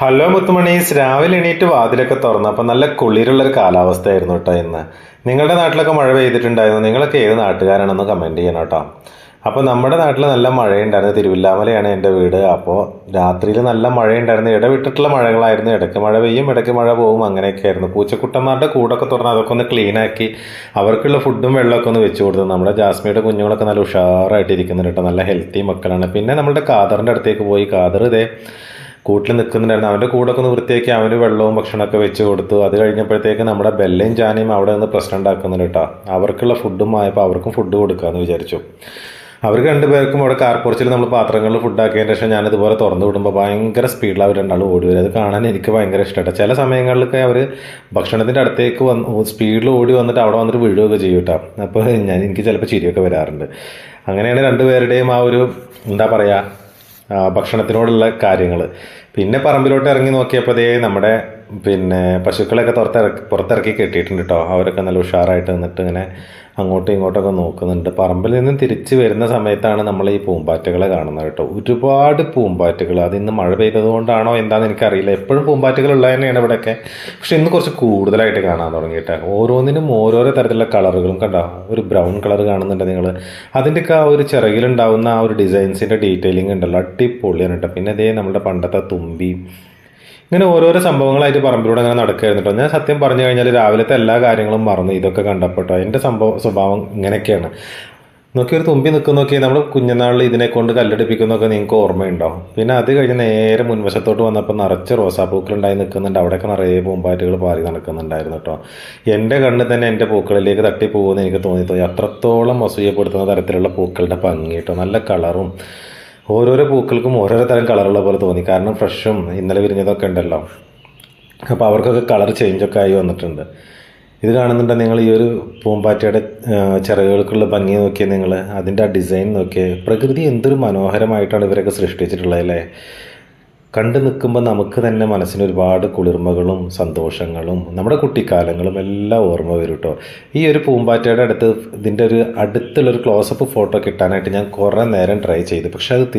Hello മുത്തുമണീസ്, രാവിലെ എണീറ്റ് വാതിലൊക്കെ തുറന്നു. അപ്പം നല്ല കുളിരുള്ളൊരു കാലാവസ്ഥയായിരുന്നു കേട്ടോ ഇന്ന്. നിങ്ങളുടെ നാട്ടിലൊക്കെ മഴ പെയ്തിട്ടുണ്ടായിരുന്നു? നിങ്ങളൊക്കെ ഏത് നാട്ടുകാരാണെന്ന് കമൻറ്റ് ചെയ്യണം കേട്ടോ. അപ്പോൾ നമ്മുടെ നാട്ടിൽ നല്ല മഴയുണ്ടായിരുന്നു. തിരുവില്ലാമലയാണ് എൻ്റെ വീട്. അപ്പോൾ രാത്രിയിൽ നല്ല മഴയുണ്ടായിരുന്നു. ഇടവിട്ടിട്ടുള്ള മഴകളായിരുന്നു. ഇടയ്ക്ക് മഴ പെയ്യും, ഇടയ്ക്ക് മഴ പോകും, അങ്ങനെയൊക്കെ ആയിരുന്നു. പൂച്ചക്കുട്ടന്മാരുടെ കൂടൊക്കെ തുറന്ന് അതൊക്കെ ഒന്ന് ക്ലീനാക്കി അവർക്കുള്ള ഫുഡും വെള്ളമൊക്കെ ഒന്ന് വെച്ച് കൊടുത്തു. നമ്മുടെ ജാസ്മിയുടെ കുഞ്ഞുങ്ങളൊക്കെ നല്ല ഉഷാറായിട്ട് ഇരിക്കുന്നുണ്ട് കേട്ടോ. നല്ല ഹെൽത്തി മക്കളാണ്. പിന്നെ നമ്മുടെ കാദറിൻ്റെ അടുത്തേക്ക് പോയി. കാദർ ഇതേ കൂട്ടിൽ നിൽക്കുന്നുണ്ടായിരുന്നു. അവൻ്റെ കൂടൊക്കെ ഒന്ന് വൃത്തിയാക്കി അവന് വെള്ളവും ഭക്ഷണമൊക്കെ വെച്ച് കൊടുത്തു. അത് കഴിഞ്ഞപ്പോഴത്തേക്ക് നമ്മുടെ ബെല്ലയും ജാനയും അവിടെ നിന്ന് പ്രശ്നം ഉണ്ടാക്കുന്നുണ്ട് കേട്ടോ. അവർക്കുള്ള ഫുഡും ആയപ്പോൾ അവർക്കും ഫുഡ് കൊടുക്കാമെന്ന് വിചാരിച്ചു. അവർക്ക് രണ്ടുപേർക്കും അവിടെ കാർപ്പുറച്ചിൽ നമ്മൾ പാത്രങ്ങളിൽ ഫുഡാക്കിയതിന് ശേഷം ഞാനിതുപോലെ തുറന്നു വിടുമ്പോൾ ഭയങ്കര സ്പീഡിൽ അവർ രണ്ടാളും ഓടി വരും. അത് കാണാൻ എനിക്ക് ഭയങ്കര ഇഷ്ടമാണ്. ചില സമയങ്ങളിലൊക്കെ അവർ ഭക്ഷണത്തിൻ്റെ അടുത്തേക്ക് സ്പീഡിൽ ഓടി വന്നിട്ട് അവിടെ വന്നിട്ട് വീഴുകയൊക്കെ ചെയ്യും കേട്ടോ. അപ്പോൾ എനിക്ക് ചിലപ്പോൾ ചിരിയൊക്കെ വരാറുണ്ട്. അങ്ങനെയാണ് രണ്ടുപേരുടെയും ആ ഒരു എന്താ പറയുക ഭക്ഷണത്തിനോടുള്ള കാര്യങ്ങൾ. പിന്നെ പറമ്പിലോട്ട് ഇറങ്ങി നോക്കിയപ്പോൾ നമ്മുടെ പശുക്കളെയൊക്കെ പുറത്തിറക്കി കെട്ടിയിട്ടുണ്ട് കേട്ടോ. അവരൊക്കെ നല്ല ഉഷാറായിട്ട് നിന്നിട്ട് ഇങ്ങനെ അങ്ങോട്ടും ഇങ്ങോട്ടൊക്കെ നോക്കുന്നുണ്ട്. പറമ്പിൽ നിന്നും തിരിച്ച് വരുന്ന സമയത്താണ് നമ്മൾ ഈ പൂമ്പാറ്റകളെ കാണുന്നത് കേട്ടോ. ഒരുപാട് പൂമ്പാറ്റകൾ. അതിന്ന് മഴ പെയ്തതുകൊണ്ടാണോ എന്താണെന്ന് എനിക്കറിയില്ല. എപ്പോഴും പൂമ്പാറ്റകൾ ഉള്ളത് തന്നെയാണ് ഇവിടെയൊക്കെ. പക്ഷെ ഇന്ന് കുറച്ച് കൂടുതലായിട്ട് കാണാൻ തുടങ്ങിയിട്ട് ഓരോന്നിനും ഓരോരോ തരത്തിലുള്ള കളറുകളും കണ്ടോ. ഒരു ബ്രൗൺ കളർ കാണുന്നുണ്ട് നിങ്ങൾ. അതിൻ്റെയൊക്കെ ആ ഒരു ചിറകിലുണ്ടാവുന്ന ആ ഒരു ഡിസൈൻസിൻ്റെ ഡീറ്റെയിലിംഗ് ഉണ്ടല്ലോ, അടിപൊളിയാണ് കേട്ടോ. പിന്നെ അതേ നമ്മുടെ പണ്ടത്തെ തുമ്പി, ഇങ്ങനെ ഓരോരോ സംഭവങ്ങളായിട്ട് പറമ്പിലൂടെ അങ്ങനെ നടക്കുകയായിരുന്നു കേട്ടോ. ഞാൻ സത്യം പറഞ്ഞു കഴിഞ്ഞാൽ രാവിലത്തെ എല്ലാ കാര്യങ്ങളും മറന്നു ഇതൊക്കെ കണ്ടപ്പോട്ടോ. എൻ്റെ സ്വഭാവം ഇങ്ങനെയൊക്കെയാണ്. നോക്കി ഒരു തുമ്പി നിൽക്കുന്നൊക്കെ നമ്മൾ കുഞ്ഞുനാളിൽ ഇതിനെ കൊണ്ട് കല്ലെടുപ്പിക്കുന്നൊക്കെ നിങ്ങൾക്ക് ഓർമ്മയുണ്ടോ? പിന്നെ അത് കഴിഞ്ഞ് നേരെ മുൻവശത്തോട്ട് വന്നപ്പോൾ നിറച്ച് റോസാപ്പൂക്കളുണ്ടായി നിൽക്കുന്നുണ്ട്. അവിടെയൊക്കെ നിറയെ പൂമ്പാറ്റുകൾ പാറി നടക്കുന്നുണ്ടായിരുന്നു കേട്ടോ. എൻ്റെ കണ്ണ് തന്നെ എൻ്റെ പൂക്കളിലേക്ക് തട്ടിപ്പോകുമെന്ന് എനിക്ക് തോന്നി. അത്രത്തോളം അസൂയപ്പെടുത്തുന്ന തരത്തിലുള്ള പൂക്കളുടെ ഭംഗി കേട്ടോ. നല്ല കളറും ഓരോരോ പൂക്കൾക്കും ഓരോരോ തരം കളറുള്ള പോലെ തോന്നി. കാരണം ഫ്രഷും ഇന്നലെ വിരിഞ്ഞതൊക്കെ ഉണ്ടല്ലോ. അപ്പോൾ അവർക്കൊക്കെ കളർ ചേഞ്ചൊക്കെ ആയി വന്നിട്ടുണ്ട്. ഇത് കാണുന്നുണ്ട് നിങ്ങൾ. ഈ ഒരു പൂമ്പാറ്റയുടെ ചിറകുകൾക്കുള്ള ഭംഗി നോക്കിയാൽ നിങ്ങൾ, അതിൻ്റെ ആ ഡിസൈൻ നോക്കിയാൽ, പ്രകൃതി എന്തൊരു മനോഹരമായിട്ടാണ് ഇവരൊക്കെ സൃഷ്ടിച്ചിട്ടുള്ളത് അല്ലേ. കണ്ടു നിൽക്കുമ്പോൾ നമുക്ക് തന്നെ മനസ്സിന് ഒരുപാട് കുളിർമകളും സന്തോഷങ്ങളും നമ്മുടെ കുട്ടിക്കാലങ്ങളും എല്ലാം ഓർമ്മ വരും കേട്ടോ. ഈ ഒരു പൂമ്പാറ്റയുടെ അടുത്ത് ഇതിൻ്റെ ഒരു അടുത്തുള്ളൊരു ക്ലോസപ്പ് ഫോട്ടോ കിട്ടാനായിട്ട് ഞാൻ കുറേ നേരം ട്രൈ ചെയ്തു. പക്ഷെ അത്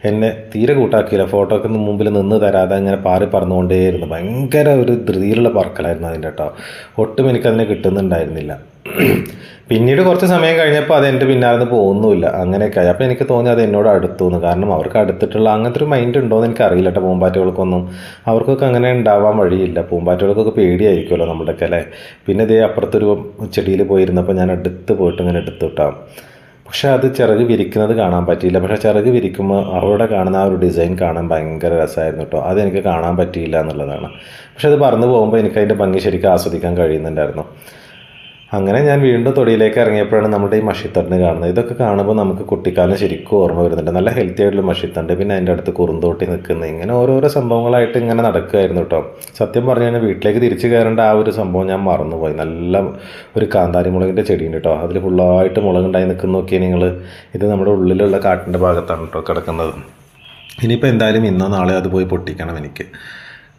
എന്നെ തീരെ കൂട്ടാക്കിയില്ല. ഫോട്ടോക്ക് മുമ്പിൽ നിന്ന് തരാതെ അങ്ങനെ പാറി പറന്നുകൊണ്ടേയിരുന്നു. ഭയങ്കര ഒരു ധൃതിയിലുള്ള പറക്കലായിരുന്നു അതിൻ്റെ കേട്ടോ. ഒട്ടും എനിക്കതിനെ കിട്ടുന്നുണ്ടായിരുന്നില്ല. പിന്നീട് കുറച്ച് സമയം കഴിഞ്ഞപ്പോൾ അത് എൻ്റെ പിന്നാലെ പോകുന്നുമില്ല. അങ്ങനെയൊക്കെ ആയി. അപ്പോൾ എനിക്ക് തോന്നി അത് എന്നോട് അടുത്തു എന്ന്. കാരണം അവർക്ക് അടുത്തിട്ടുള്ള അങ്ങനത്തെ ഒരു മൈൻഡ് ഉണ്ടോ എന്ന് എനിക്കറിയില്ല കേട്ടോ. പൂമ്പാറ്റകൾക്കൊന്നും അവർക്കൊക്കെ അങ്ങനെ ഉണ്ടാവാൻ വഴിയില്ല. പൂമ്പാറ്റകൾക്കൊക്കെ പേടിയായിരിക്കുമല്ലോ നമ്മുടെയൊക്കെ അല്ലേ. പിന്നെ ഇതേ അപ്പുറത്തൊരു ചെടിയിൽ പോയിരുന്നപ്പോൾ ഞാൻ അടുത്ത് പോയിട്ട് ഇങ്ങനെ എടുത്തു കിട്ടാം. പക്ഷേ അത് ചിറക് വിരിക്കുന്നത് കാണാൻ പറ്റിയില്ല. പക്ഷേ ചിറക് വിരിക്കുമ്പോൾ അവിടെ കാണുന്ന ആ ഒരു ഡിസൈൻ കാണാൻ ഭയങ്കര രസമായിരുന്നു കേട്ടോ. അതെനിക്ക് കാണാൻ പറ്റിയില്ല എന്നുള്ളതാണ്. പക്ഷെ അത് പറന്ന് പോകുമ്പോൾ എനിക്ക് അതിൻ്റെ ഭംഗി ശരിക്കും ആസ്വദിക്കാൻ കഴിയുന്നുണ്ടായിരുന്നു. അങ്ങനെ ഞാൻ വീണ്ടും തൊടിയിലേക്ക് ഇറങ്ങിയപ്പോഴാണ് നമ്മുടെ ഈ മഷിത്തണ്ട് കാണുന്നത്. ഇതൊക്കെ കാണുമ്പോൾ നമുക്ക് കുട്ടിക്കാലം ശരിക്കും ഓർമ്മ വരുന്നുണ്ട്. നല്ല ഹെൽത്തി ആയിട്ടുള്ള മഷിത്തണ്ട്. പിന്നെ അതിൻ്റെ അടുത്ത് കുറുന്തോട്ടി നിൽക്കുന്നത്, ഇങ്ങനെ ഓരോരോ സംഭവങ്ങളായിട്ട് ഇങ്ങനെ നടക്കുമായിരുന്നു കേട്ടോ. സത്യം പറഞ്ഞു കഴിഞ്ഞാൽ വീട്ടിലേക്ക് തിരിച്ചു കയറേണ്ട ആ ഒരു സംഭവം ഞാൻ മറന്നുപോയി. നല്ല ഒരു കാന്താരി മുളകിൻ്റെ ചെടിയുണ്ട് കേട്ടോ. അതിൽ ഫുള്ളായിട്ട് മുളകുണ്ടായി നിൽക്കുന്ന നോക്കിയാൽ നിങ്ങൾ. ഇത് നമ്മുടെ ഉള്ളിലുള്ള കാട്ടിൻ്റെ ഭാഗത്താണ് കേട്ടോ കിടക്കുന്നത്. ഇനിയിപ്പോൾ എന്തായാലും ഇന്നോ നാളെ അത് പോയി പൊട്ടിക്കണം എനിക്ക്.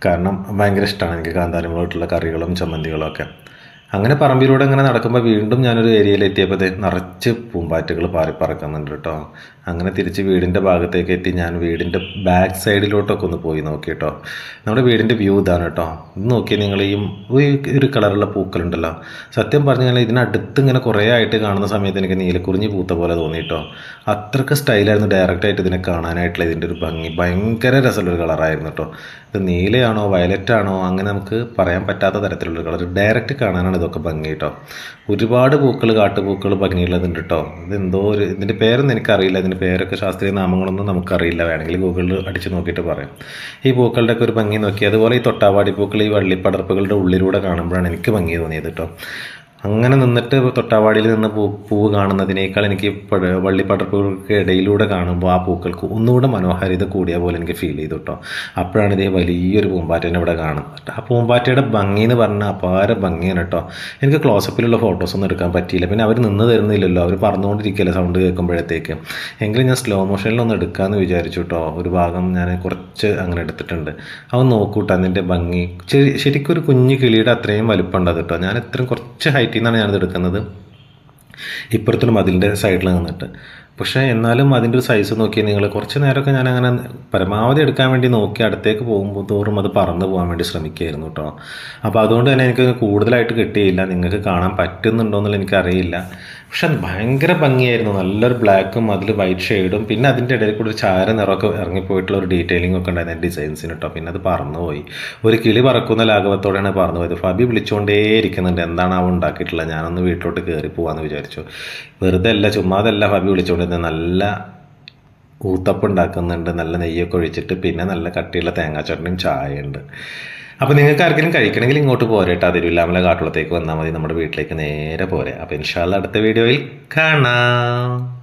കാരണം ഭയങ്കര ഇഷ്ടമാണ് എനിക്ക് കാന്താരി മുളകിട്ടുള്ള കറികളും ചമ്മന്തികളും ഒക്കെ. അങ്ങനെ പറമ്പിലൂടെ അങ്ങനെ നടക്കുമ്പോൾ വീണ്ടും ഞാനൊരു ഏരിയയിലെത്തിയപ്പോൾ നിറച്ച് പൂമ്പാറ്റകൾ പാറിപ്പറക്കുന്നുണ്ട് കേട്ടോ. അങ്ങനെ തിരിച്ച് വീടിൻ്റെ ഭാഗത്തേക്ക് എത്തി. ഞാൻ വീടിൻ്റെ ബാക്ക് സൈഡിലോട്ടൊക്കെ ഒന്ന് പോയി നോക്കി കേട്ടോ. നമ്മുടെ വീടിൻ്റെ വ്യൂ ഇതാണ് കേട്ടോ. ഇത് നോക്കിയാൽ നിങ്ങൾ ഈ ഒരു കളറുള്ള പൂക്കളുണ്ടല്ലോ. സത്യം പറഞ്ഞു കഴിഞ്ഞാൽ ഇതിനടുത്ത് ഇങ്ങനെ കുറേ ആയിട്ട് കാണുന്ന സമയത്ത് എനിക്ക് നീലക്കുറിഞ്ഞി പൂത്ത പോലെ തോന്നി കേട്ടോ. അത്രയ്ക്ക് സ്റ്റൈലായിരുന്നു ഡയറക്റ്റായിട്ട് ഇതിനെ കാണാനായിട്ടുള്ള ഇതിൻ്റെ ഒരു ഭംഗി. ഭയങ്കര രസമുള്ളൊരു കളറായിരുന്നു കേട്ടോ. ഇത് നീലയാണോ വയലറ്റാണോ അങ്ങനെ നമുക്ക് പറയാൻ പറ്റാത്ത തരത്തിലുള്ളൊരു കളർ. ഡയറക്റ്റ് കാണാനാണ് ഇതൊക്കെ ഭംഗി കേട്ടോ. ഒരുപാട് പൂക്കൾ, കാട്ടുപൂക്കൾ ഭംഗിയുള്ളതുണ്ട് കേട്ടോ. ഇതെന്തോ ഇതിൻ്റെ പേരൊന്നും എനിക്കറിയില്ല. ഇതിൻ്റെ പേരൊക്കെ ശാസ്ത്രീയ നാമങ്ങളൊന്നും നമുക്കറിയില്ല. വേണമെങ്കിൽ ഗൂഗിളിൽ അടിച്ച് നോക്കിയിട്ട് പറയാം. ഈ പൂക്കളുടെയൊക്കെ ഒരു ഭംഗി നോക്കി. അതുപോലെ ഈ തൊട്ടാവാടി പൂക്കൾ ഈ വള്ളിപ്പടർപ്പുകളുടെ ഉള്ളിലൂടെ കാണുമ്പോഴാണ് എനിക്ക് ഭംഗി തോന്നിയത് കേട്ടോ. അങ്ങനെ നിന്നിട്ട് തൊട്ടാവാടിയിൽ നിന്ന് പൂവ് കാണുന്നതിനേക്കാൾ എനിക്ക് വള്ളിപ്പടർപ്പുകൾക്ക് ഇടയിലൂടെ കാണുമ്പോൾ ആ പൂക്കൾക്ക് ഒന്നുകൂടെ മനോഹാരിത കൂടിയ പോലെ എനിക്ക് ഫീൽ ചെയ്തു കേട്ടോ. അപ്പോഴാണ് ഇതേ വലിയൊരു പൂമ്പാറ്റേനെ ഇവിടെ കാണുന്നത്. ആ പൂമ്പാറ്റയുടെ ഭംഗി എന്ന് പറഞ്ഞാൽ അപാര ഭംഗിയാണ് കേട്ടോ. എനിക്ക് ക്ലോസപ്പിലുള്ള ഫോട്ടോസൊന്നും എടുക്കാൻ പറ്റിയില്ല. പിന്നെ അവർ നിന്ന് തരുന്നില്ലല്ലോ, അവർ പറന്നുകൊണ്ടിരിക്കുകയല്ലേ സൗണ്ട് കേൾക്കുമ്പോഴത്തേക്ക്. എങ്കിലും ഞാൻ സ്ലോ മോഷനിലൊന്ന് എടുക്കാമെന്ന് വിചാരിച്ചു കേട്ടോ. ഒരു ഭാഗം ഞാൻ കുറച്ച് അങ്ങനെ എടുത്തിട്ടുണ്ട്. അവൻ നോക്കൂട്ടോ അതിൻ്റെ ഭംഗി. ശരിക്കും ഒരു കുഞ്ഞു കിളിയുടെ അത്രയും വലുപ്പമുണ്ട് അത് കേട്ടോ. ഞാൻ ഇത്രയും കുറച്ച് ഹൈറ്റിൽ നിന്നാണ് ഞാനത് എടുക്കുന്നത്. ഇപ്പുറത്തൊരു മതിലിൻ്റെ സൈഡിൽ നിന്നിട്ട്. പക്ഷേ എന്നാലും അതിൻ്റെ ഒരു സൈസ് നോക്കി നിങ്ങൾ കുറച്ച് നേരമൊക്കെ ഞാൻ അങ്ങനെ പരമാവധി എടുക്കാൻ വേണ്ടി നോക്കി അടുത്തേക്ക് പോകുമ്പോൾ തോറും അത് പറന്ന് പോകാൻ വേണ്ടി ശ്രമിക്കുകയായിരുന്നു കേട്ടോ. അപ്പോൾ അതുകൊണ്ട് തന്നെ എനിക്ക് കൂടുതലായിട്ട് കിട്ടിയില്ല. നിങ്ങൾക്ക് കാണാൻ പറ്റുന്നുണ്ടോ എന്നുള്ളത് എനിക്കറിയില്ല. പക്ഷെ അത് ഭയങ്കര ഭംഗിയായിരുന്നു. നല്ലൊരു ബ്ലാക്കും അതിൽ വൈറ്റ് ഷെയ്ഡും പിന്നെ അതിൻ്റെ ഇടയിൽ കൂടി ഒരു ചാര നിറമൊക്കെ ഇറങ്ങിപ്പോയിട്ടുള്ള ഒരു ഡീറ്റെയിലിംഗ് ഒക്കെ ഉണ്ടായിരുന്നു ഡിസൈൻസിന് കേട്ടോ. പിന്നെ അത് പറന്നുപോയി. ഒരു കിളി പറക്കുന്ന ലാഘവത്തോടെയാണ് പറന്നു പോയത്. ഫബി വിളിച്ചുകൊണ്ടേ ഇരിക്കുന്നുണ്ട് എന്താണ് അവൻ ഉണ്ടാക്കിയിട്ടുള്ളത്. ഞാനൊന്ന് വീട്ടിലോട്ട് കയറി പോകാമെന്ന് വിചാരിച്ചു. വെറുതെ അല്ല ചുമ്മാതല്ല ഫബി വിളിച്ചുകൊണ്ടിരുന്നത്. നല്ല ഊത്തപ്പം ഉണ്ടാക്കുന്നുണ്ട്, നല്ല നെയ്യൊക്കെ ഒഴിച്ചിട്ട്, പിന്നെ നല്ല കട്ടിയുള്ള തേങ്ങാ ചട്നിയും ചായയുണ്ട്. അപ്പോൾ നിങ്ങൾക്ക് ആർക്കെങ്കിലും കഴിക്കണമെങ്കിൽ ഇങ്ങോട്ട് പോരെ കേട്ടോ. തിരുവില്ലാമല കാട്ടുളത്തേക്ക് വന്നാൽ മതി, നമ്മുടെ വീട്ടിലേക്ക് നേരെ പോരെ. അപ്പോൾ ഇൻഷാല്ല അടുത്ത വീഡിയോയിൽ കാണാം.